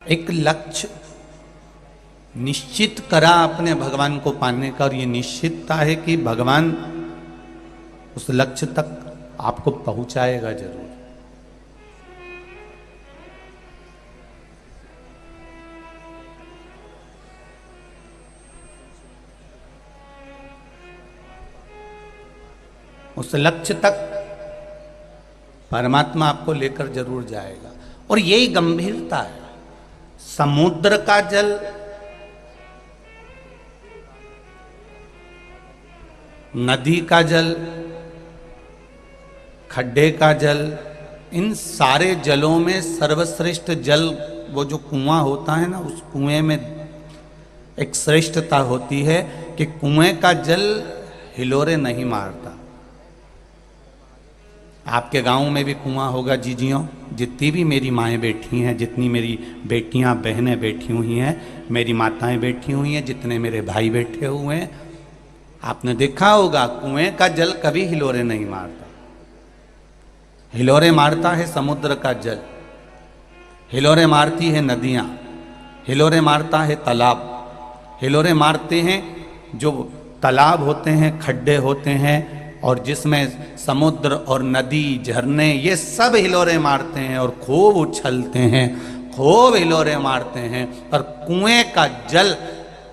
एक लक्ष्य निश्चित करा अपने भगवान को पाने का, और ये निश्चितता है कि भगवान उस लक्ष्य तक आपको पहुंचाएगा जरूर। उस लक्ष्य तक परमात्मा आपको लेकर जरूर जाएगा। और यही गंभीरता है। समुद्र का जल, नदी का जल, खड्डे का जल, इन सारे जलों में सर्वश्रेष्ठ जल वो जो कुआं होता है ना, उस कुएं में एक श्रेष्ठता होती है कि कुएं का जल हिलोरे नहीं मारता। आपके गांव में भी कुआं होगा जीजियों, जितनी भी मेरी माएँ बैठी हैं, जितनी मेरी बेटियां बहनें बैठी हुई हैं, मेरी माताएं बैठी हुई हैं, जितने मेरे भाई बैठे हुए हैं, आपने देखा होगा कुएं का जल कभी हिलोरे नहीं मारता। हिलोरे मारता है समुद्र का जल, हिलोरे मारती है नदियां, हिलोरे मारता है तालाब, हिलोरे मारते हैं जो तालाब होते हैं, खड्डे होते हैं, और जिसमें समुद्र और नदी झरने ये सब हिलोरे मारते हैं और खूब उछलते हैं, खूब हिलोरे मारते हैं। पर कुएं का जल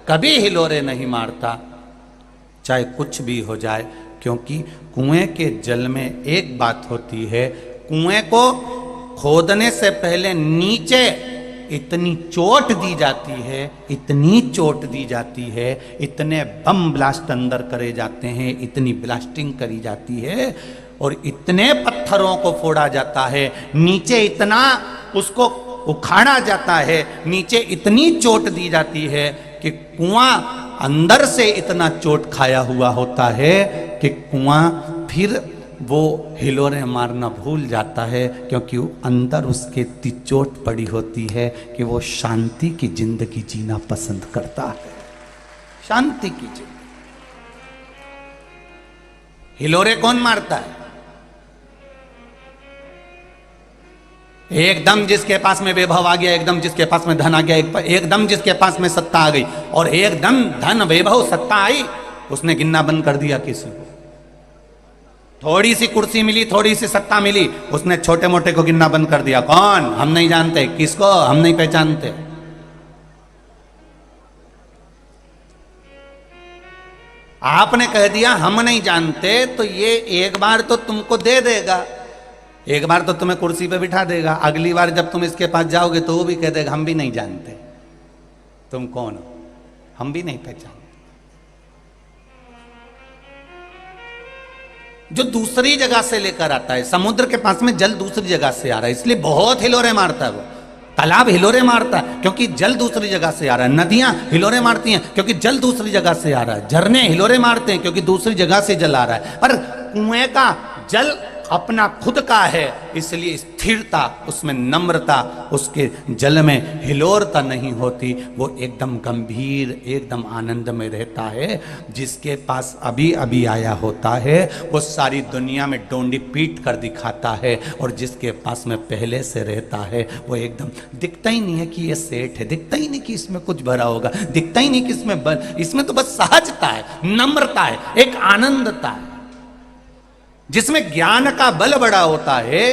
कभी हिलोरे नहीं मारता, चाहे कुछ भी हो जाए, क्योंकि कुएं के जल में एक बात होती है, कुएं को खोदने से पहले नीचे इतनी चोट दी जाती है, इतनी चोट दी जाती है, इतने बम ब्लास्ट अंदर करे जाते हैं, इतनी ब्लास्टिंग करी जाती है, और इतने पत्थरों को फोड़ा जाता है, नीचे इतना उसको उखाड़ा जाता है, नीचे इतनी चोट दी जाती है कि कुआं अंदर से इतना चोट खाया हुआ होता है कि कुआं फिर वो हिलोरे मारना भूल जाता है, क्योंकि वो अंदर उसके इतनी चोट पड़ी होती है कि वो शांति की जिंदगी जीना पसंद करता है। शांति की जिंदगी। हिलोरे कौन मारता है? एकदम जिसके पास में वैभव आ गया, एकदम जिसके पास में धन आ गया, एकदम जिसके पास में सत्ता आ गई, और एकदम धन वैभव सत्ता आई, उसने गिनना बंद कर दिया किसी को। थोड़ी सी कुर्सी मिली, थोड़ी सी सत्ता मिली, उसने छोटे मोटे को गिनना बंद कर दिया। कौन? हम नहीं जानते, किसको हम नहीं पहचानते। आपने कह दिया हम नहीं जानते, तो ये एक बार तो तुमको दे देगा, एक बार तो तुम्हें कुर्सी पे बिठा देगा, अगली बार जब तुम इसके पास जाओगे तो वो भी कह देगा हम भी नहीं जानते, तुम कौन हो, हम भी नहीं पहचानते। जो दूसरी जगह से लेकर आता है, समुद्र के पास में जल दूसरी जगह से आ रहा है, इसलिए बहुत हिलोरे मारता है वो। तालाब हिलोरे मारता है क्योंकि जल दूसरी जगह से आ रहा है, नदियां हिलोरे मारती हैं क्योंकि जल दूसरी जगह से आ रहा है, झरने हिलोरे मारते हैं क्योंकि दूसरी जगह से जल आ रहा है। पर कुएं का जल अपना खुद का है, इसलिए स्थिरता, उसमें नम्रता, उसके जल में हिलोरता नहीं होती, वो एकदम गंभीर, एकदम आनंद में रहता है। जिसके पास अभी अभी आया होता है वो सारी दुनिया में डोंडी पीट कर दिखाता है, और जिसके पास में पहले से रहता है वो एकदम दिखता ही नहीं है कि ये सेठ है, दिखता ही नहीं कि इसमें कुछ भरा होगा, दिखता ही नहीं कि इसमें तो बस सहजता है, नम्रता है, एक आनंदता है। जिसमें ज्ञान का बल बड़ा होता है,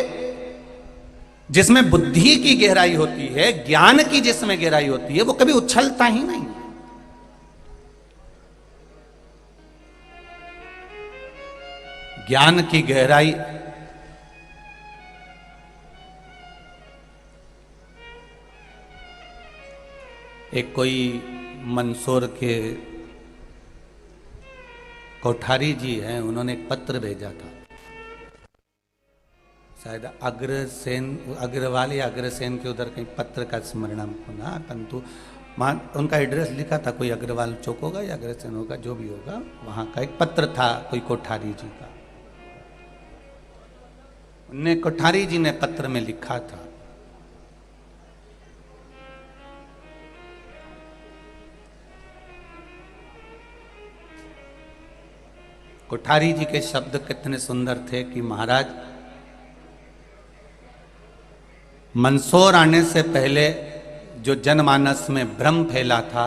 जिसमें बुद्धि की गहराई होती है, ज्ञान की जिसमें गहराई होती है, वो कभी उछलता ही नहीं। ज्ञान की गहराई एक कोई मंदसौर के कोठारी जी हैं, उन्होंने एक पत्र भेजा था, शायद अग्रसेन, अग्रवाल या अग्रसेन के उधर कहीं पत्र का स्मरण हमको ना, परंतु वहाँ उनका एड्रेस लिखा था, कोई अग्रवाल चौक होगा या अग्रसेन होगा, जो भी होगा, वहाँ का एक पत्र था कोई कोठारी जी का। उन्हें कोठारी जी ने पत्र में लिखा था, कोठारी जी के शब्द कितने सुंदर थे कि महाराज, मंदसौर आने से पहले जो जनमानस में भ्रम फैला था,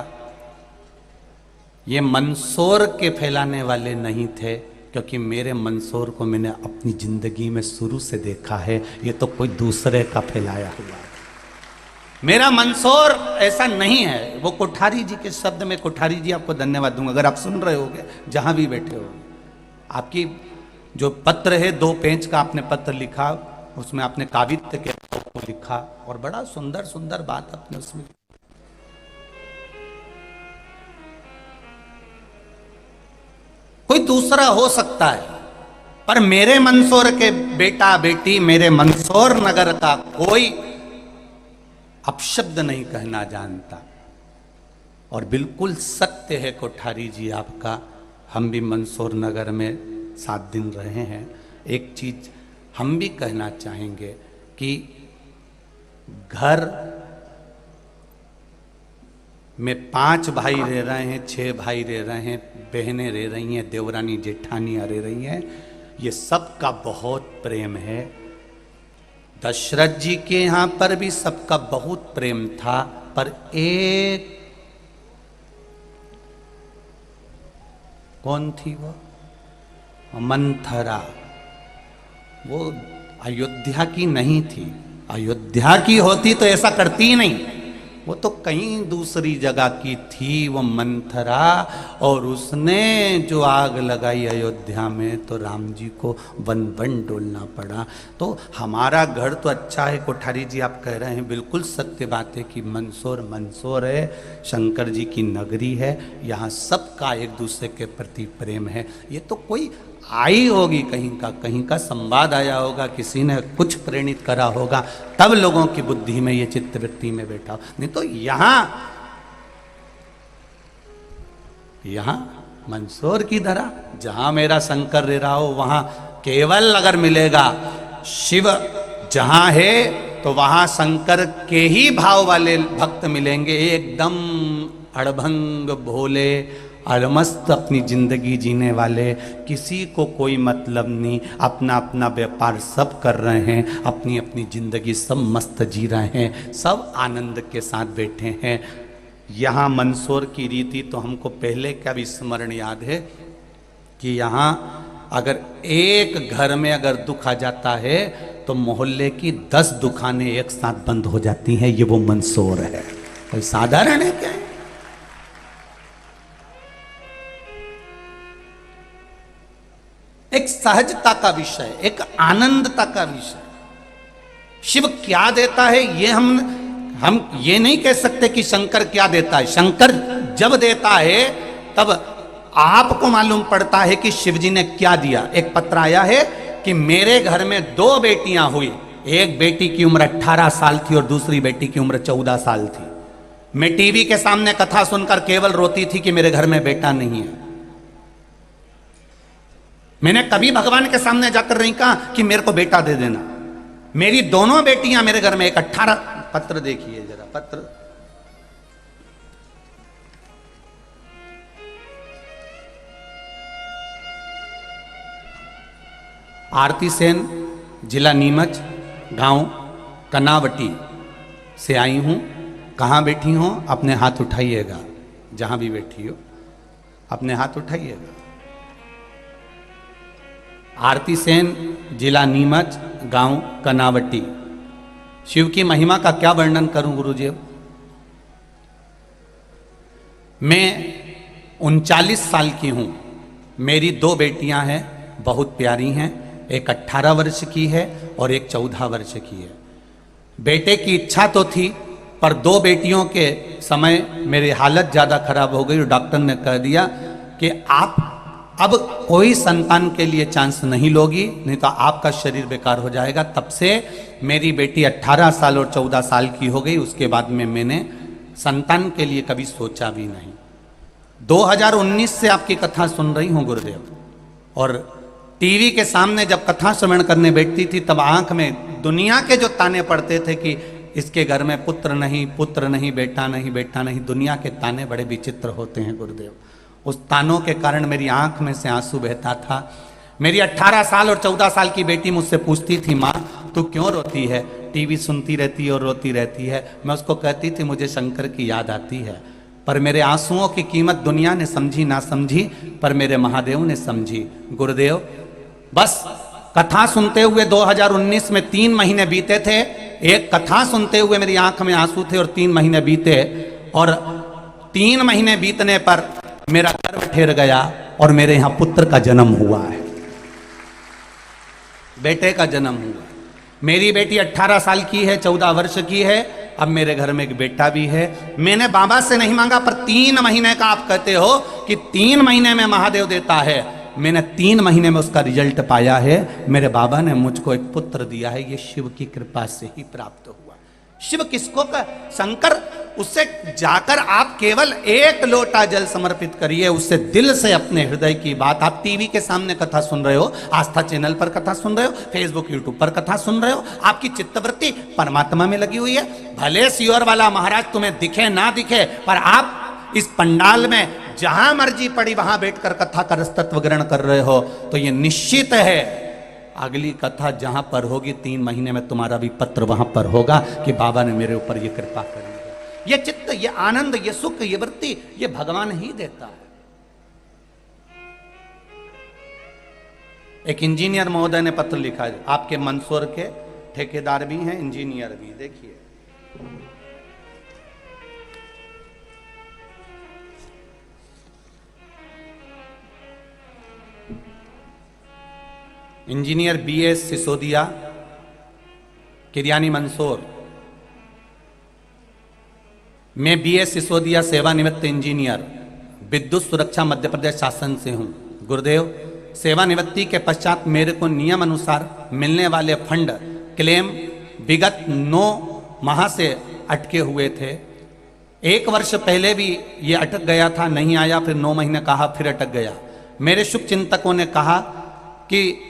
ये मंदसौर के फैलाने वाले नहीं थे, क्योंकि मेरे मंदसौर को मैंने अपनी जिंदगी में शुरू से देखा है। ये तो कोई दूसरे का फैलाया हुआ है। मेरा मंदसौर ऐसा नहीं है। वो कोठारी जी के शब्द में, कोठारी जी आपको धन्यवाद दूंगा अगर आप सुन रहे होगे, जहां भी बैठे हो। आपकी जो पत्र है, 2 पेज का आपने पत्र लिखा, उसमें आपने काव्यत्य के को लिखा और बड़ा सुंदर सुंदर बात आपने उसमें। कोई दूसरा हो सकता है, पर मेरे मंदसौर के बेटा बेटी, मेरे मंदसौर नगर का कोई अपशब्द नहीं कहना जानता। और बिल्कुल सत्य है कोठारी जी आपका। हम भी मंदसौर नगर में 7 दिन रहे हैं। एक चीज हम भी कहना चाहेंगे कि घर में 5 भाई रह रहे हैं, 6 भाई रह रहे हैं, बहनें रह रही हैं, देवरानी जेठानियां रह रही हैं, ये सबका बहुत प्रेम है। दशरथ जी के यहां पर भी सबका बहुत प्रेम था, पर एक कौन थी वो? मंथरा। वो अयोध्या की नहीं थी। अयोध्या की होती तो ऐसा करती ही नहीं। वो तो कहीं दूसरी जगह की थी वो मंथरा, और उसने जो आग लगाई अयोध्या में तो राम जी को वन वन डोलना पड़ा। तो हमारा घर तो अच्छा है कोठारी जी, आप कह रहे हैं, बिल्कुल सत्य बात है कि मंदसौर मंदसौर है, शंकर जी की नगरी है, यहाँ सबका एक दूसरे के प्रति प्रेम है। ये तो कोई आई होगी कहीं का संवाद आया होगा, किसी ने कुछ प्रेरित करा होगा, तब लोगों की बुद्धि में ये चित्तवृत्ति में बैठा हो। नहीं तो यहां मंदसौर की धरा, जहां मेरा शंकर रह रहा हो, वहां केवल अगर मिलेगा शिव जहां है तो वहां शंकर के ही भाव वाले भक्त मिलेंगे, एकदम अड़भंग भोले अलमस्त अपनी जिंदगी जीने वाले, किसी को कोई मतलब नहीं, अपना अपना व्यापार सब कर रहे हैं, अपनी अपनी जिंदगी सब मस्त जी रहे हैं, सब आनंद के साथ बैठे हैं। यहाँ मंदसौर की रीति तो हमको पहले का भी स्मरण याद है कि यहाँ अगर एक घर में अगर दुख आ जाता है तो मोहल्ले की 10 दुकानें एक साथ बंद हो जाती हैं। ये वो मंदसौर है, कोई साधारण है क्या? एक सहजता का विषय, एक आनंदता का विषय। शिव क्या देता है ये हम ये नहीं कह सकते कि शंकर क्या देता है। शंकर जब देता है तब आपको मालूम पड़ता है कि शिव जी ने क्या दिया। एक पत्र आया है कि मेरे घर में 2 बेटियां हुई, एक बेटी की उम्र 18 साल थी और दूसरी बेटी की उम्र 14 साल थी। मैं टीवी के सामने कथा सुनकर केवल रोती थी कि मेरे घर में बेटा नहीं है। मैंने कभी भगवान के सामने जाकर नहीं कहा कि मेरे को बेटा दे देना। मेरी दोनों बेटियां मेरे घर में, एक 18, पत्र देखिए जरा, पत्र आरती सेन, जिला नीमच, गांव कनावटी से आई हूं। कहां बैठी हो? अपने हाथ उठाइएगा, जहां भी बैठी हो अपने हाथ उठाइएगा। आरती सेन, जिला नीमच, गांव कनावटी। शिव की महिमा का क्या वर्णन करूं गुरुजी। मैं 39 साल की हूं। मेरी 2 बेटियां हैं, बहुत प्यारी हैं। एक 18 वर्ष की है और एक 14 वर्ष की है। बेटे की इच्छा तो थी, पर 2 बेटियों के समय मेरी हालत ज़्यादा खराब हो गई और डॉक्टर ने कह दिया कि आप अब कोई संतान के लिए चांस नहीं लोगी, नहीं तो आपका शरीर बेकार हो जाएगा। तब से मेरी बेटी 18 साल और 14 साल की हो गई। उसके बाद में मैंने संतान के लिए कभी सोचा भी नहीं। 2019 से आपकी कथा सुन रही हूँ गुरुदेव, और टीवी के सामने जब कथा श्रवण करने बैठती थी तब आंख में दुनिया के जो ताने पड़ते थे कि इसके घर में पुत्र नहीं, पुत्र नहीं, बेटा नहीं, बेटा नहीं। दुनिया के ताने बड़े विचित्र होते हैं गुरुदेव। उस तानों के कारण मेरी आंख में से आंसू बहता था। मेरी 18 साल और 14 साल की बेटी मुझसे पूछती थी, माँ तू क्यों रोती है? टीवी सुनती रहती है और रोती रहती है। मैं उसको कहती थी मुझे शंकर की याद आती है, पर मेरे आंसुओं की कीमत दुनिया ने समझी ना समझी, पर मेरे महादेव ने समझी। गुरुदेव, बस कथा सुनते हुए 2019 में 3 महीने बीते थे। एक कथा सुनते हुए मेरी आंख में आंसू थे और 3 महीने बीते, और 3 महीने बीतने पर मेरा गर्भ ठेर गया और मेरे यहां पुत्र का जन्म हुआ है, बेटे का जन्म हुआ। मेरी बेटी 18 साल की है, 14 वर्ष की है। अब मेरे घर में एक बेटा भी है। मैंने बाबा से नहीं मांगा, पर 3 महीने का आप कहते हो कि 3 महीने में महादेव देता है। मैंने 3 महीने में उसका रिजल्ट पाया है। मेरे बाबा ने मुझको एक पुत्र दिया है, ये शिव की कृपा से ही प्राप्त हुआ। शिव किसको का शंकर, उससे जाकर आप केवल 1 लोटा जल समर्पित करिए, उससे दिल से अपने हृदय की बात। आप टीवी के सामने कथा सुन रहे हो, आस्था चैनल पर कथा सुन रहे हो, फेसबुक यूट्यूब पर कथा सुन रहे हो, आपकी चित्तवृत्ति परमात्मा में लगी हुई है। भले सियोर वाला महाराज तुम्हें दिखे ना दिखे, पर आप इस पंडाल में जहां मर्जी पड़ी वहां बैठकर कथा का रसतत्व ग्रहण कर रहे हो, तो ये निश्चित है अगली कथा जहां पर होगी 3 महीने में तुम्हारा भी पत्र वहां पर होगा कि बाबा ने मेरे ऊपर ये कृपा करी है। ये चित्त, ये आनंद, ये सुख, ये वृत्ति, ये भगवान ही देता है। एक इंजीनियर महोदय ने पत्र लिखा है, आपके मंदसौर के ठेकेदार भी हैं, इंजीनियर भी। देखिए, इंजीनियर BS सिसोदिया, किरियानी मंदसौर। मैं BS सिसोदिया सेवानिवृत्त इंजीनियर, विद्युत सुरक्षा मध्य प्रदेश शासन से हूं। गुरुदेव, सेवानिवृत्ति के पश्चात मेरे को नियम अनुसार मिलने वाले फंड क्लेम विगत 9 माह से अटके हुए थे। 1 वर्ष पहले भी ये अटक गया था, नहीं आया, फिर 9 महीने कहा, फिर अटक गया। मेरे शुभ चिंतकों ने कहा कि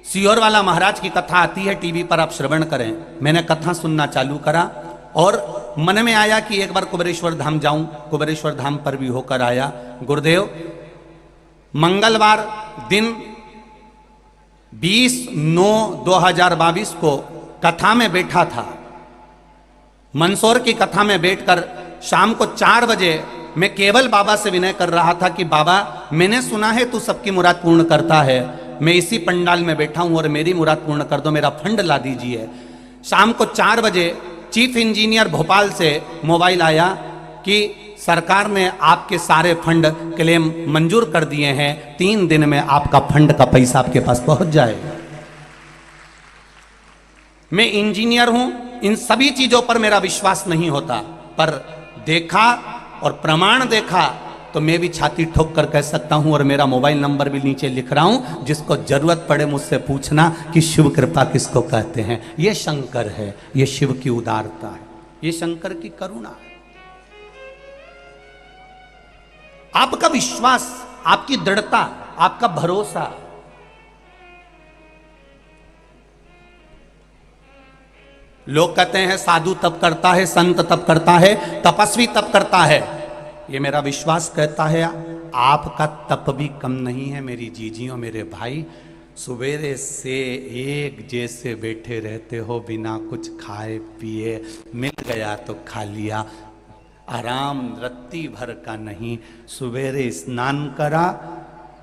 सियोर वाला महाराज की कथा आती है टीवी पर, आप श्रवण करें। मैंने कथा सुनना चालू करा और मन में आया कि एक बार कुबेरेश्वर धाम जाऊं। कुबेरेश्वर धाम पर भी होकर आया। गुरुदेव, मंगलवार दिन 20/9/2022 को कथा में बैठा था। मंदसौर की कथा में बैठकर शाम को 4 बजे मैं केवल बाबा से विनय कर रहा था कि बाबा, मैंने सुना है तू सबकी मुराद पूर्ण करता है। मैं इसी पंडाल में बैठा हूं और मेरी मुराद पूर्ण कर दो, मेरा फंड ला दीजिए। शाम को 4 बजे चीफ इंजीनियर भोपाल से मोबाइल आया कि सरकार ने आपके सारे फंड क्लेम मंजूर कर दिए हैं, 3 दिन में आपका फंड का पैसा आपके पास पहुंच जाएगा। मैं इंजीनियर हूं, इन सभी चीजों पर मेरा विश्वास नहीं होता, पर देखा और प्रमाण देखा तो मैं भी छाती ठोक कर कह सकता हूं, और मेरा मोबाइल नंबर भी नीचे लिख रहा हूं। जिसको जरूरत पड़े मुझसे पूछना कि शिव कृपा किसको कहते हैं। ये शंकर है, ये शिव की उदारता है, ये शंकर की करुणा है। आपका विश्वास, आपकी दृढ़ता, आपका भरोसा। लोग कहते हैं साधु तप करता है, संत तप करता है, तपस्वी तप करता है। ये मेरा विश्वास कहता है आपका तप भी कम नहीं है मेरी जीजियों, मेरे भाई। सवेरे से एक जैसे बैठे रहते हो बिना कुछ खाए पिए, मिल गया तो खा लिया, आराम रत्ती भर का नहीं। सवेरे स्नान करा,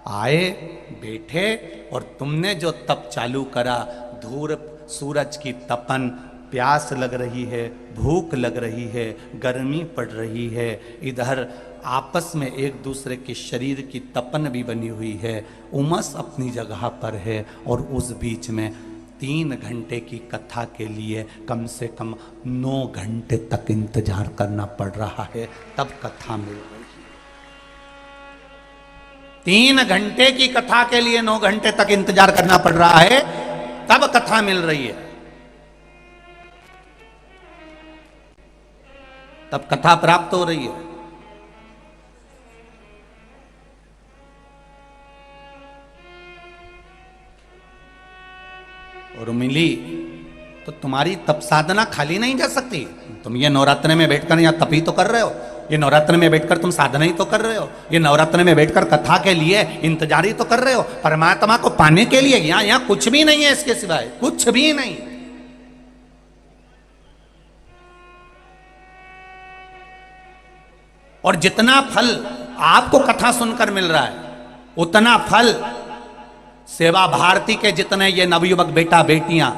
आए, बैठे, और तुमने जो तप चालू करा, धूप सूरज की तपन, प्यास लग रही है, भूख लग रही है, गर्मी पड़ रही है, इधर आपस में एक दूसरे के शरीर की तपन भी बनी हुई है, उमस अपनी जगह पर है, और उस बीच में 3 घंटे की कथा के लिए कम से कम 9 घंटे तक इंतजार करना पड़ रहा है, तब कथा मिल रही है। 3 घंटे की कथा के लिए 9 घंटे तक इंतजार करना पड़ रहा है, तब कथा मिल रही है, तब कथा प्राप्त हो रही है। और मिली तो तुम्हारी तप साधना खाली नहीं जा सकती। तुम ये नवरात्र में बैठकर यहाँ तप ही तो कर रहे हो, ये नवरात्र में बैठकर तुम साधना ही तो कर रहे हो, ये नवरात्र में बैठकर कथा के लिए इंतजार ही तो कर रहे हो, परमात्मा को पाने के लिए। यहाँ कुछ भी नहीं है इसके सिवाय, कुछ भी नहीं। और जितना फल आपको कथा सुनकर मिल रहा है, उतना फल सेवा भारती के जितने ये नवयुवक बेटा बेटियां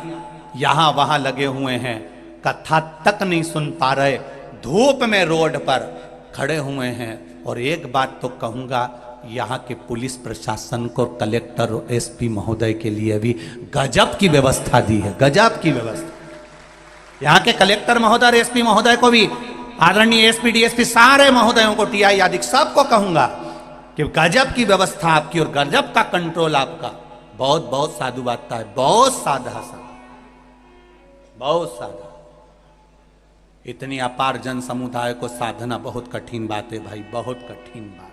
यहां वहां लगे हुए हैं, कथा तक नहीं सुन पा रहे, धूप में रोड पर खड़े हुए हैं। और एक बात तो कहूंगा, यहाँ के पुलिस प्रशासन को, कलेक्टर और एसपी महोदय के लिए भी गजब की व्यवस्था दी है, गजब की व्यवस्था। यहाँ के कलेक्टर महोदय और एसपी महोदय को भी, आदरणीय एसपी डीएसपी सारे महोदयों को, टीआई आदि सबको कहूंगा कि गजब की व्यवस्था आपकी और गजब का कंट्रोल आपका। बहुत बहुत साधुवादता है, बहुत साधा सा, बहुत साधा। इतनी अपार जन समुदाय को साधना बहुत कठिन बात है भाई, बहुत कठिन बात।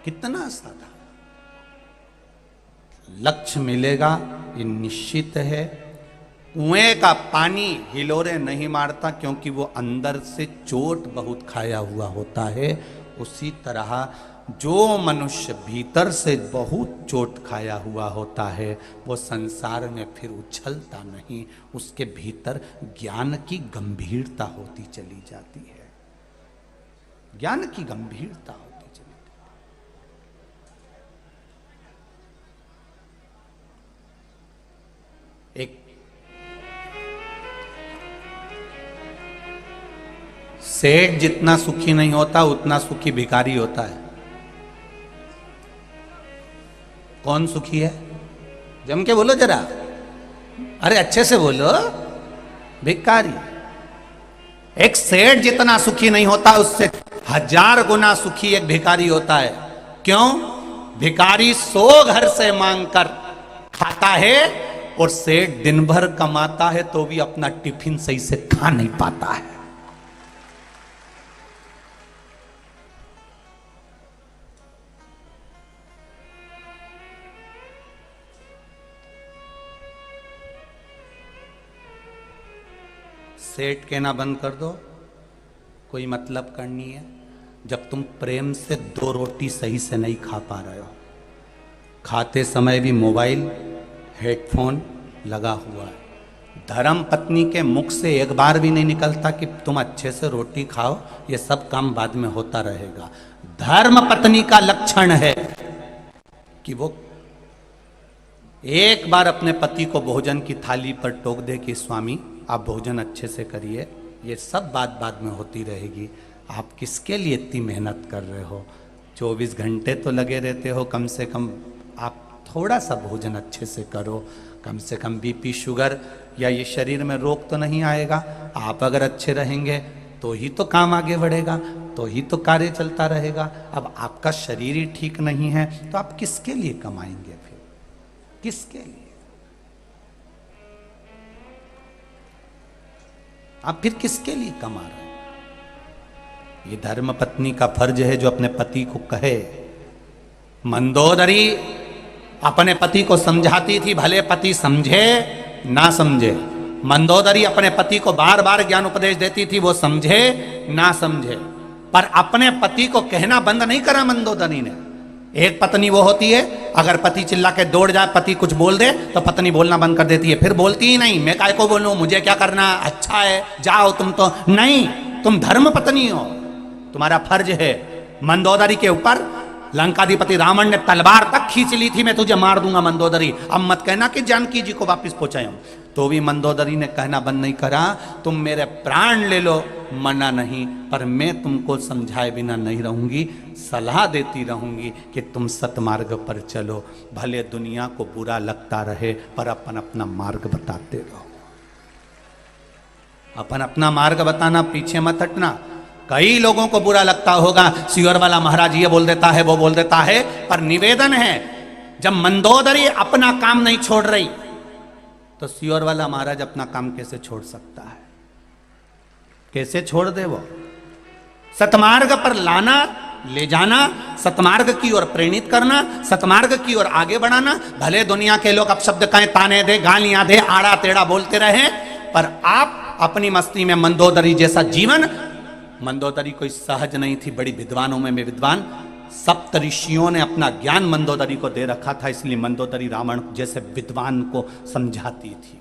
कितना साधा, लक्ष्य मिलेगा ये निश्चित है। कुएं का पानी हिलोरे नहीं मारता, क्योंकि वो अंदर से चोट बहुत खाया हुआ होता है। उसी तरह जो मनुष्य भीतर से बहुत चोट खाया हुआ होता है, वो संसार में फिर उछलता नहीं, उसके भीतर ज्ञान की गंभीरता होती चली जाती है, ज्ञान की गंभीरता होती चली जाती। एक सेठ जितना सुखी नहीं होता, उतना सुखी भिखारी होता है। कौन सुखी है? जम के बोलो जरा, अरे अच्छे से बोलो। भिखारी। एक सेठ जितना सुखी नहीं होता, उससे 1000 गुना सुखी एक भिखारी होता है। क्यों? भिखारी 100 घर से मांगकर खाता है, और सेठ दिन भर कमाता है तो भी अपना टिफिन सही से खा नहीं पाता है। सेठ कहना बंद कर दो, कोई मतलब करनी है। जब तुम प्रेम से 2 रोटी सही से नहीं खा पा रहे हो, खाते समय भी मोबाइल हेडफोन लगा हुआ है, धर्म पत्नी के मुख से एक बार भी नहीं निकलता कि तुम अच्छे से रोटी खाओ, ये सब काम बाद में होता रहेगा। धर्म पत्नी का लक्षण है कि वो एक बार अपने पति को भोजन की थाली पर टोक दे कि स्वामी आप भोजन अच्छे से करिए, ये सब बात बाद में होती रहेगी। आप किसके लिए इतनी मेहनत कर रहे हो? 24 घंटे तो लगे रहते हो, कम से कम आप थोड़ा सा भोजन अच्छे से करो। कम से कम बीपी शुगर या ये शरीर में रोग तो नहीं आएगा। आप अगर अच्छे रहेंगे तो ही तो काम आगे बढ़ेगा, तो ही तो कार्य चलता रहेगा। अब आपका शरीर ही ठीक नहीं है तो आप किसके लिए कमाएंगे? फिर किसके लिए? आप फिर किसके लिए कमा रहे हैं? ये धर्म पत्नी का फर्ज है जो अपने पति को कहे। मंदोदरी अपने पति को समझाती थी, भले पति समझे ना समझे। मंदोदरी अपने पति को बार बार ज्ञान उपदेश देती थी, वो समझे ना समझे, पर अपने पति को कहना बंद नहीं करा मंदोदरी ने। एक पत्नी वो होती है, अगर पति चिल्ला के दौड़ जाए, पति कुछ बोल दे तो पत्नी बोलना बंद कर देती है, फिर बोलती ही नहीं, मैं काय को बोलूं, मुझे क्या करना, अच्छा है जाओ तुम। तो नहीं, तुम धर्म पत्नी हो, तुम्हारा फर्ज है। मंदोदरी के ऊपर लंकाधिपति रावण ने तलवार तक खींच ली थी, मैं तुझे मार दूंगा मंदोदरी, अब मत कहना कि जानकी जी को वापिस पहुंचाऊं। तो भी मंदोदरी ने कहना बंद नहीं करा, तुम मेरे प्राण ले लो, मना नहीं, पर मैं तुमको समझाए बिना नहीं रहूंगी, सलाह देती रहूंगी कि तुम सतमार्ग पर चलो। भले दुनिया को बुरा लगता रहे, पर अपन अपना मार्ग बताते रहो। अपन अपना मार्ग बताना, पीछे मत हटना। कई लोगों को बुरा लगता होगा, सियोर वाला महाराज ये बोल देता है, वो बोल देता है, पर निवेदन है, जब मंदोदरी अपना काम नहीं छोड़ रही तो सियोर वाला महाराज अपना काम कैसे छोड़ सकता है? कैसे छोड़ दे? वो सतमार्ग पर लाना, ले जाना, सतमार्ग की ओर प्रेरित करना, सतमार्ग की ओर आगे बढ़ाना। भले दुनिया के लोग अपशब्द कहें, ताने दे, गालियां दे, आड़ा टेढ़ा बोलते रहे, पर आप अपनी मस्ती में मंदोदरी जैसा जीवन। मंदोदरी कोई सहज नहीं थी, बड़ी विद्वानों में विद्वान। सप्त ऋषियों ने अपना ज्ञान मंदोदरी को दे रखा था, इसलिए मंदोदरी रावण जैसे विद्वान को समझाती थी।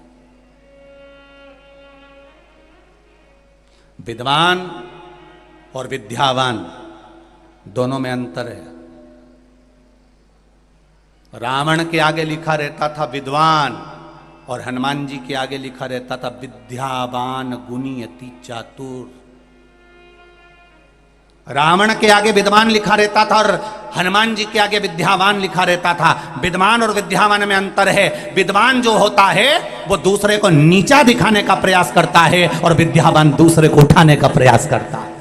विद्वान और विद्यावान दोनों में अंतर है। रावण के आगे लिखा रहता था विद्वान और हनुमान जी के आगे लिखा रहता था विद्यावान गुणी अति चातुर। रावण के आगे विद्वान लिखा रहता था और हनुमान जी के आगे विद्यावान लिखा रहता था। विद्वान और विद्यावान में अंतर है। विद्वान जो होता है वो दूसरे को नीचा दिखाने का प्रयास करता है और विद्यावान दूसरे को उठाने का प्रयास करता है।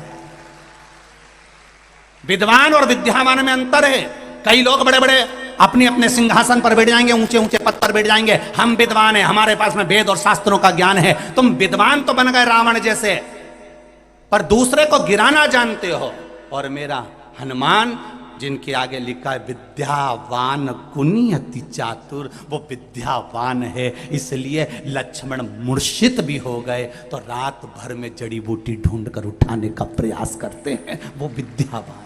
विद्वान और विद्यावान में अंतर है। कई लोग बड़े बड़े अपने अपने सिंहासन पर बैठ जाएंगे, ऊंचे ऊंचे पद पर बैठ जाएंगे, हम विद्वान हैं, हमारे पास में वेद और शास्त्रों का ज्ञान है। तुम विद्वान तो बन गए रावण जैसे, पर दूसरे को गिराना जानते हो। और मेरा हनुमान जिनके आगे लिखा है विद्यावान गुणी अति चातुर, वो विद्यावान है, इसलिए लक्ष्मण मूर्छित भी हो गए तो रात भर में जड़ी बूटी ढूंढ कर उठाने का प्रयास करते हैं, वो विद्यावान।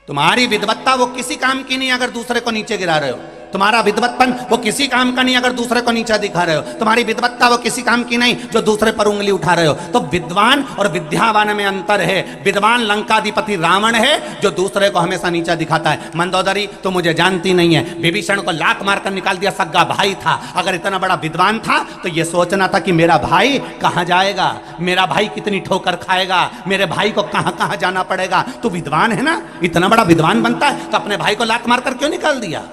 तुम्हारी विद्वत्ता वो किसी काम की नहीं अगर दूसरे को नीचे गिरा रहे हो। तुम्हारा विद्वत्पन वो किसी काम का नहीं अगर दूसरे को नीचा दिखा रहे हो। तुम्हारी विद्वत्ता वो किसी काम की नहीं जो दूसरे पर उंगली उठा रहे हो। तो विद्वान और विद्यावान में अंतर है। विद्वान लंकाधिपति रावण है जो दूसरे को हमेशा नीचा दिखाता है। मंदोदरी तो मुझे जानती नहीं है, विभीषण को लात मारकर निकाल दिया, सग्गा भाई था। अगर इतना बड़ा विद्वान था तो यह सोचना था कि मेरा भाई कहां जाएगा, मेरा भाई कितनी ठोकर खाएगा, मेरे भाई को कहां कहां जाना पड़ेगा। तो विद्वान है ना, इतना बड़ा विद्वान बनता है तो अपने भाई को लात मारकर क्यों निकाल दिया।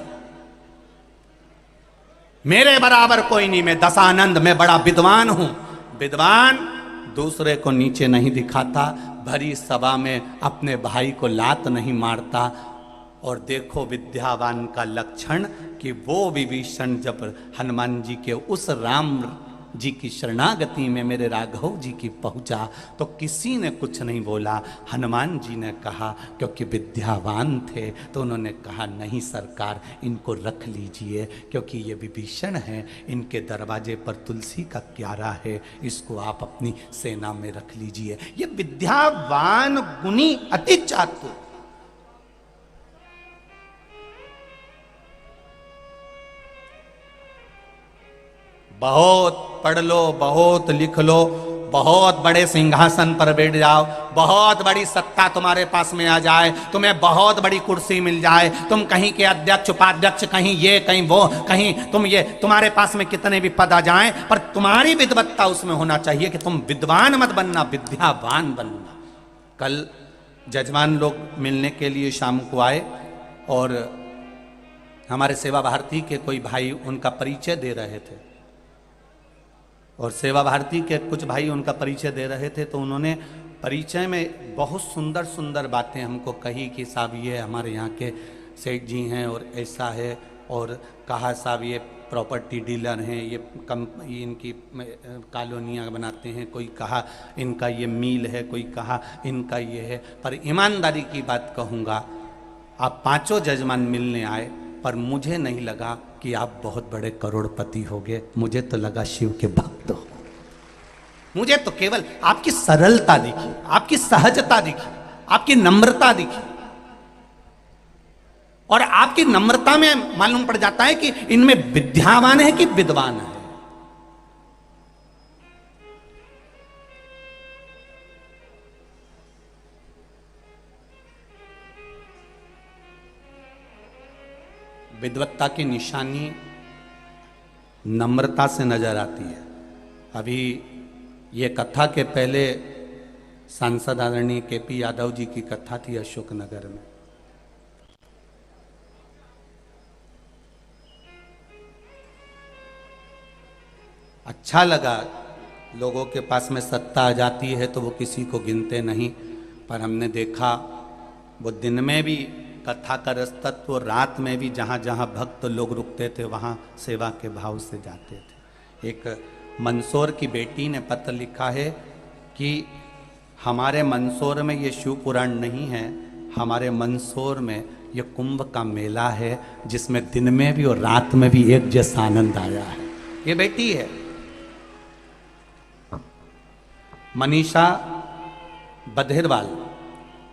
मेरे बराबर कोई नहीं, मैं दशानंद, मैं बड़ा विद्वान हूं। विद्वान दूसरे को नीचे नहीं दिखाता, भरी सभा में अपने भाई को लात नहीं मारता। और देखो विद्यावान का लक्षण कि वो विभीषण जब हनुमान जी के उस राम जी की शरणागति में मेरे राघव जी की पहुंचा तो किसी ने कुछ नहीं बोला। हनुमान जी ने कहा, क्योंकि विद्यावान थे तो उन्होंने कहा नहीं सरकार, इनको रख लीजिए क्योंकि ये विभीषण हैं, इनके दरवाजे पर तुलसी का क्यारा है, इसको आप अपनी सेना में रख लीजिए। ये विद्यावान गुणी अति चातुर। बहुत पढ़ लो, बहुत लिख लो, बहुत बड़े सिंहासन पर बैठ जाओ, बहुत बड़ी सत्ता तुम्हारे पास में आ जाए, तुम्हें बहुत बड़ी कुर्सी मिल जाए, तुम कहीं के अध्यक्ष उपाध्यक्ष, कहीं ये कहीं वो, कहीं तुम ये, तुम्हारे पास में कितने भी पद आ जाएं, पर तुम्हारी विद्वत्ता उसमें होना चाहिए कि तुम विद्वान मत बनना, विद्यावान बनना। कल जजमान लोग मिलने के लिए शाम को आए और हमारे सेवा भारती के कोई भाई उनका परिचय दे रहे थे और सेवा भारती के कुछ भाई उनका परिचय दे रहे थे। तो उन्होंने परिचय में बहुत सुंदर सुंदर बातें हमको कही कि साहब ये हमारे यहाँ के सेठ जी हैं और ऐसा है, और कहा साहब ये प्रॉपर्टी डीलर हैं, ये इनकी कॉलोनियाँ बनाते हैं, कोई कहा इनका ये मील है, कोई कहा इनका ये है। पर ईमानदारी की बात कहूँगा, आप पांचों जजमान मिलने आए पर मुझे नहीं लगा कि आप बहुत बड़े करोड़पति होगे, मुझे तो लगा शिव के भक्त हो। मुझे तो केवल आपकी सरलता दिखी, आपकी सहजता दिखी, आपकी नम्रता दिखी, और आपकी नम्रता में मालूम पड़ जाता है कि इनमें विद्यावान है कि विद्वान है। विद्वत्ता की निशानी नम्रता से नजर आती है। अभी ये कथा के पहले सांसद आदरणीय केपी यादव जी की कथा थी अशोकनगर में। अच्छा लगा, लोगों के पास में सत्ता आ जाती है तो वो किसी को गिनते नहीं, पर हमने देखा वो दिन में भी कथा का रसतत्व, रात में भी जहाँ जहाँ भक्त लोग रुकते थे वहाँ सेवा के भाव से जाते थे। एक मंदसौर की बेटी ने पत्र लिखा है कि हमारे मंदसौर में ये शिव पुराण नहीं है, हमारे मंदसौर में ये कुंभ का मेला है जिसमें दिन में भी और रात में भी एक जैसा आनंद आया है। ये बेटी है मनीषा बधेरवाल,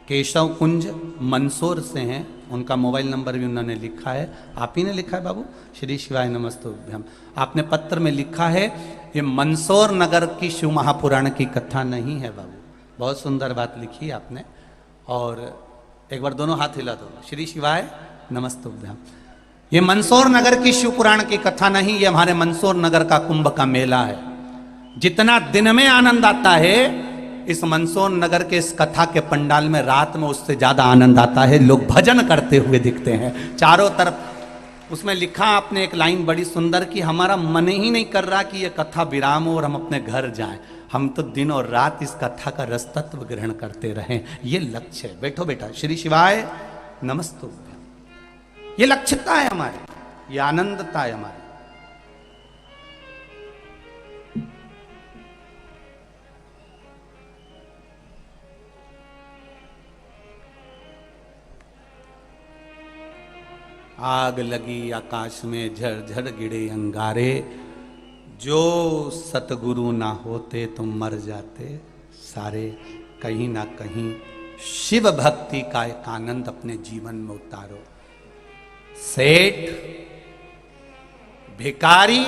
केशव कुंज मंदसौर से हैं। उनका मोबाइल नंबर भी उन्होंने लिखा है, आप ही ने लिखा है बाबू, श्री शिवाय नमस्तुभ्यम। आपने पत्र में लिखा है ये मंदसौर नगर की शिव महापुराण की कथा नहीं है बाबू। बहुत सुंदर बात लिखी आपने। और एक बार दोनों हाथ हिला दो। श्री शिवाय नमस्तुभ्यम। ये मंदसौर नगर की शिव पुराण की कथा नहीं, ये हमारे मंदसौर नगर का कुंभ का मेला है। जितना दिन में आनंद आता है इस मंदसौर नगर के इस कथा के पंडाल में, रात में उससे ज्यादा आनंद आता है। लोग भजन करते हुए दिखते हैं चारों तरफ। उसमें लिखा आपने एक लाइन बड़ी सुंदर कि हमारा मन ही नहीं कर रहा कि ये कथा विराम हो और हम अपने घर जाएं। हम तो दिन और रात इस कथा का रसतत्व ग्रहण करते रहें, ये लक्ष्य है। बैठो बेटा। श्री शिवाय नमस्तुभ्यम। ये लक्ष्यता है हमारी, ये आनंदता है हमारी। आग लगी आकाश में झरझर गिरे अंगारे, जो सतगुरु ना होते तो मर जाते सारे। कहीं ना कहीं शिव भक्ति का एक आनंद अपने जीवन में उतारो। सेठ भिखारी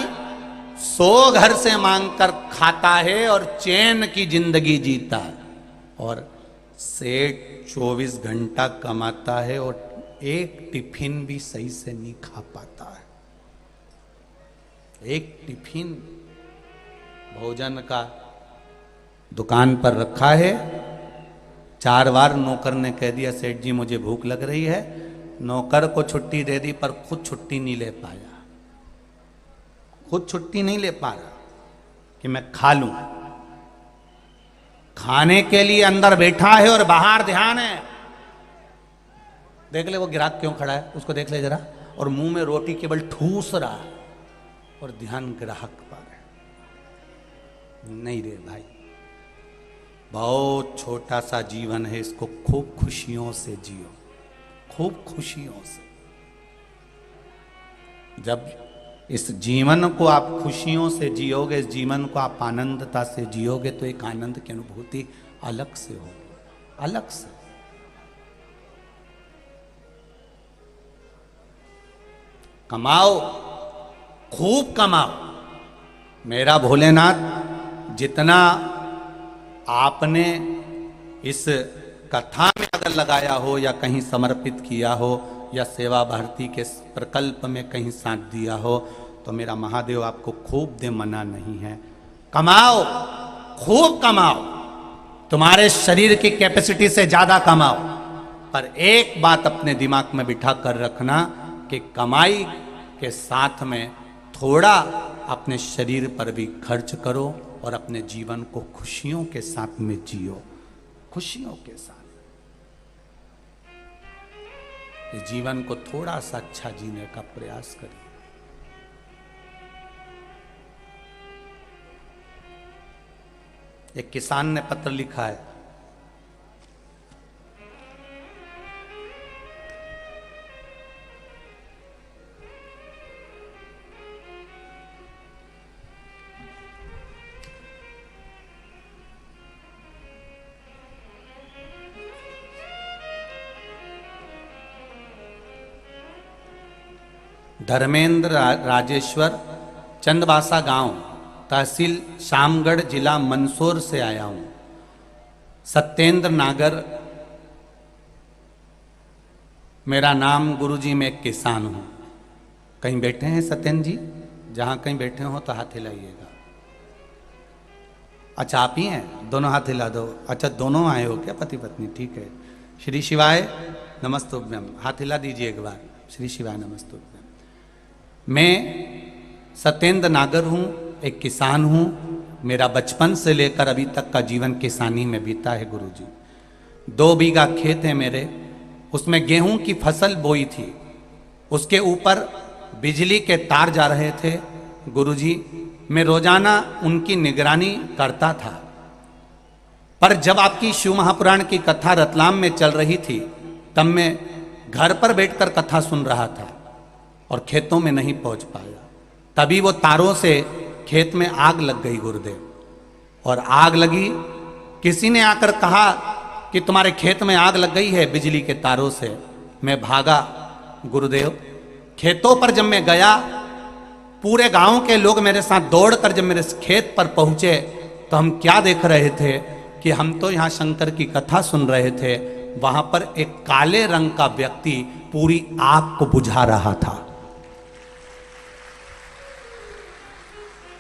100 घर से मांगकर खाता है और चैन की जिंदगी जीता है, और सेठ 24 घंटा कमाता है और एक टिफिन भी सही से नहीं खा पाता है। एक टिफिन भोजन का दुकान पर रखा है। 4 बार नौकर ने कह दिया सेठ जी मुझे भूख लग रही है। नौकर को छुट्टी दे दी पर खुद छुट्टी नहीं ले पाया। खुद छुट्टी नहीं ले पा रहा कि मैं खा लूं। खाने के लिए अंदर बैठा है और बाहर ध्यान है। देख ले वो ग्राहक क्यों खड़ा है, उसको देख ले जरा। और मुंह में रोटी केवल ठूस रहा है और ध्यान ग्राहक पर है। नहीं रे भाई, बहुत छोटा सा जीवन है, इसको खूब खुशियों से जियो, खूब खुशियों से। जब इस जीवन को आप खुशियों से जियोगे, इस जीवन को आप आनंदता से जियोगे, तो एक आनंद की अनुभूति अलग से होगी, अलग से। कमाओ, खूब कमाओ। मेरा भोलेनाथ, जितना आपने इस कथा में अगर लगाया हो या कहीं समर्पित किया हो या सेवा भारती के प्रकल्प में कहीं साथ दिया हो, तो मेरा महादेव आपको खूब दे, मना नहीं है। कमाओ, खूब कमाओ। तुम्हारे शरीर की कैपेसिटी से ज्यादा कमाओ। पर एक बात अपने दिमाग में बिठा कर रखना कि कमाई के साथ में थोड़ा अपने शरीर पर भी खर्च करो और अपने जीवन को खुशियों के साथ में जियो, खुशियों के साथ। इस जीवन को थोड़ा सा अच्छा जीने का प्रयास करिए। एक किसान ने पत्र लिखा है, धर्मेंद्र राजेश्वर, चंदवासा गांव, तहसील शामगढ़, जिला मंदसौर से आया हूं। सत्येंद्र नागर मेरा नाम। गुरुजी मैं एक किसान हूं। कहीं बैठे हैं सत्येंद्र जी? जहां कहीं बैठे हो तो हाथ हिलाइएगा। अच्छा आप ही हैं? दोनों हाथ हिला दो। अच्छा दोनों आए हो क्या, पति पत्नी? ठीक है। श्री शिवाय नमस्तुभ्यम। हाथ हिला दीजिए एक बार। श्री शिवाय नमस्तुभ्यम। मैं सत्येंद्र नागर हूँ, एक किसान हूँ। मेरा बचपन से लेकर अभी तक का जीवन किसानी में बीता है गुरुजी। 2 बीघा खेत है मेरे, उसमें गेहूं की फसल बोई थी। उसके ऊपर बिजली के तार जा रहे थे गुरुजी। मैं रोजाना उनकी निगरानी करता था। पर जब आपकी शिव महापुराण की कथा रतलाम में चल रही थी, तब मैं घर पर बैठकर कथा सुन रहा था और खेतों में नहीं पहुंच पाया। तभी वो तारों से खेत में आग लग गई गुरुदेव। और आग लगी, किसी ने आकर कहा कि तुम्हारे खेत में आग लग गई है बिजली के तारों से। मैं भागा गुरुदेव। खेतों पर जब मैं गया पूरे गांव के लोग मेरे साथ दौड़कर जब मेरे खेत पर पहुंचे तो हम क्या देख रहे थे कि हम तो यहाँ शंकर की कथा सुन रहे थे, वहां पर एक काले रंग का व्यक्ति पूरी आग को बुझा रहा था।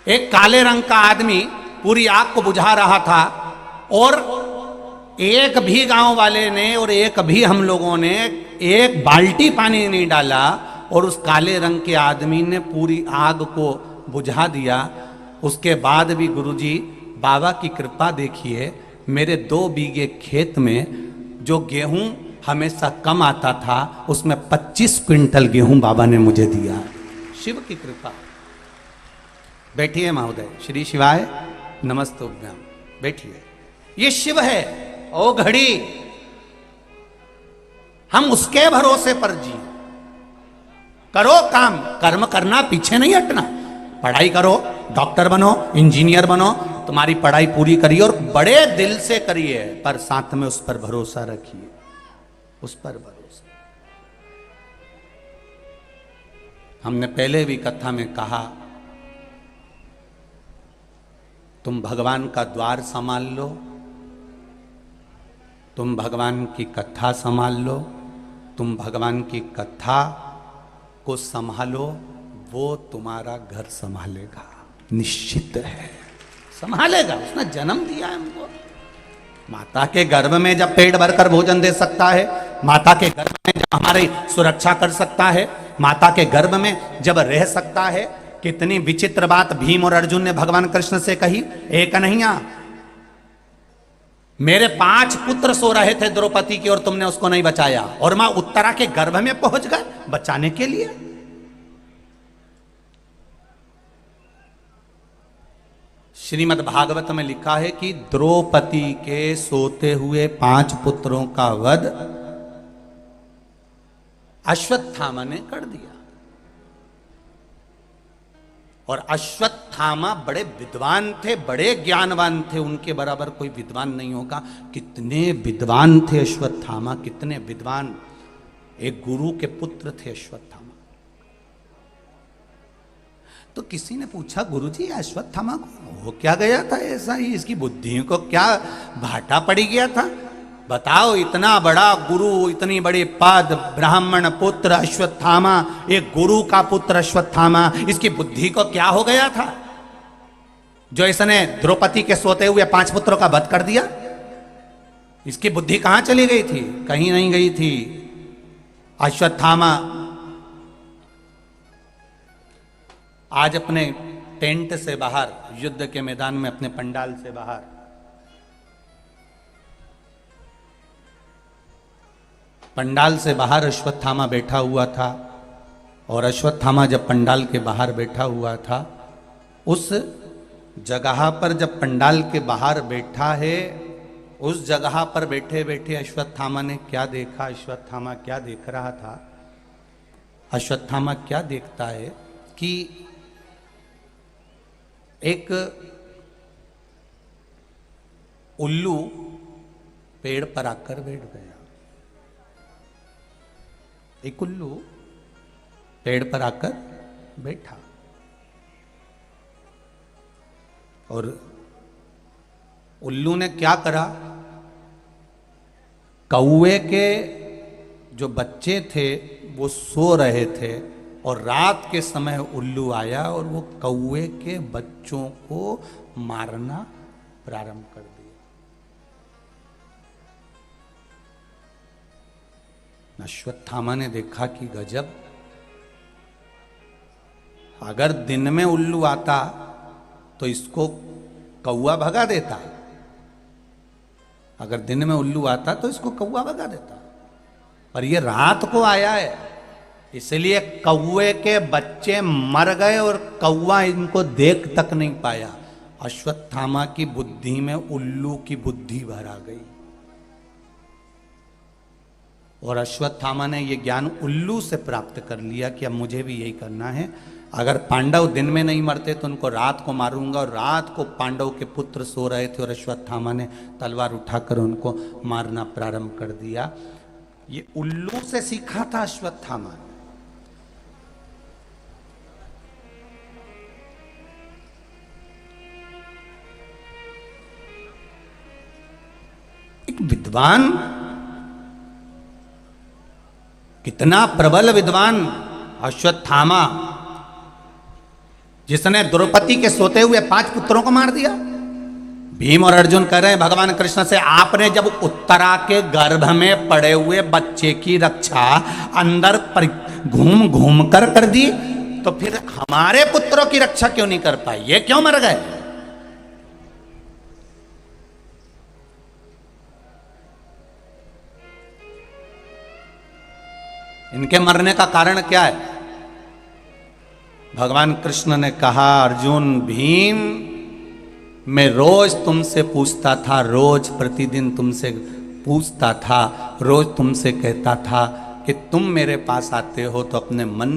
एक काले रंग का आदमी पूरी आग को बुझा रहा था और एक भी गांव वाले ने और एक भी हम लोगों ने एक बाल्टी पानी नहीं डाला और उस काले रंग के आदमी ने पूरी आग को बुझा दिया। उसके बाद भी गुरुजी बाबा की कृपा देखिए, मेरे 2 बीघे खेत में जो गेहूं हमेशा कम आता था उसमें 25 क्विंटल गेहूं बाबा ने मुझे दिया। शिव की कृपा। बैठिए महोदय, श्री शिवाय नमस्तुभ्यम। बैठिए, ये शिव है। ओ घड़ी, हम उसके भरोसे पर जी। करो काम, कर्म करना, पीछे नहीं हटना। पढ़ाई करो, डॉक्टर बनो, इंजीनियर बनो, तुम्हारी पढ़ाई पूरी करिए और बड़े दिल से करिए, पर साथ में उस पर भरोसा रखिए, उस पर भरोसा। हमने पहले भी कथा में कहा, तुम भगवान का द्वार संभाल लो, तुम भगवान की कथा संभाल लो, तुम भगवान की कथा को संभालो, वो तुम्हारा घर संभालेगा, निश्चित है संभालेगा। उसने जन्म दिया है हमको। माता के गर्भ में जब पेट भरकर भोजन दे सकता है, माता के गर्भ में जब हमारी सुरक्षा कर सकता है, माता के गर्भ में जब रह सकता है। कितनी विचित्र बात भीम और अर्जुन ने भगवान कृष्ण से कही, एक कन्हैया, मेरे 5 पुत्र सो रहे थे द्रौपदी की और तुमने उसको नहीं बचाया, और मां उत्तरा के गर्भ में पहुंच गए बचाने के लिए। श्रीमद् भागवत में लिखा है कि द्रौपदी के सोते हुए 5 पुत्रों का वध अश्वत्थामा ने कर दिया। और अश्वत्थामा बड़े विद्वान थे, बड़े ज्ञानवान थे, उनके बराबर कोई विद्वान नहीं होगा। कितने विद्वान थे अश्वत्थामा, कितने विद्वान। एक गुरु के पुत्र थे अश्वत्थामा। तो किसी ने पूछा, गुरुजी अश्वत्थामा को हो क्या गया था ऐसा ही, इसकी बुद्धि को क्या भाटा पड़ी गया था? बताओ, इतना बड़ा गुरु, इतनी बड़ी पद, ब्राह्मण पुत्र अश्वत्थामा, एक गुरु का पुत्र अश्वत्थामा, इसकी बुद्धि को क्या हो गया था जो इसने द्रौपदी के सोते हुए 5 पुत्रों का वध कर दिया? इसकी बुद्धि कहां चली गई थी? कहीं नहीं गई थी। अश्वत्थामा आज अपने टेंट से बाहर, युद्ध के मैदान में अपने पंडाल से बाहर, पंडाल से बाहर अश्वत्थामा बैठा हुआ था। और अश्वत्थामा जब पंडाल के बाहर बैठा हुआ था, उस जगह पर जब पंडाल के बाहर बैठा है, उस जगह पर बैठे बैठे अश्वत्थामा ने क्या देखा? अश्वत्थामा क्या देख रहा था? अश्वत्थामा क्या देखता है कि एक उल्लू पेड़ पर आकर बैठ गया। एक उल्लू पेड़ पर आकर बैठा और उल्लू ने क्या करा? कौवे के जो बच्चे थे वो सो रहे थे और रात के समय उल्लू आया और वो कौवे के बच्चों को मारना प्रारंभ कर दिया। अश्वत्थामा ने देखा कि गजब, अगर दिन में उल्लू आता तो इसको कौवा भगा देता, अगर दिन में उल्लू आता तो इसको कौवा भगा देता, पर ये रात को आया है, इसलिए कौवे के बच्चे मर गए और कौवा इनको देख तक नहीं पाया। अश्वत्थामा की बुद्धि में उल्लू की बुद्धि भर आ गई और अश्वत्थामा ने यह ज्ञान उल्लू से प्राप्त कर लिया कि अब मुझे भी यही करना है। अगर पांडव दिन में नहीं मरते तो उनको रात को मारूंगा। और रात को पांडव के पुत्र सो रहे थे और अश्वत्थामा ने तलवार उठाकर उनको मारना प्रारंभ कर दिया। ये उल्लू से सीखा था अश्वत्थामा। विद्वान, कितना प्रबल विद्वान अश्वत्थामा, जिसने द्रौपदी के सोते हुए 5 पुत्रों को मार दिया। भीम और अर्जुन कह रहे हैं भगवान कृष्ण से, आपने जब उत्तरा के गर्भ में पड़े हुए बच्चे की रक्षा अंदर घूम घूम कर दी, तो फिर हमारे पुत्रों की रक्षा क्यों नहीं कर पाई? ये क्यों मर गए? इनके मरने का कारण क्या है? भगवान कृष्ण ने कहा, अर्जुन, भीम, मैं रोज तुमसे पूछता था, रोज प्रतिदिन तुमसे पूछता था, रोज तुमसे कहता था कि तुम मेरे पास आते हो तो अपने मन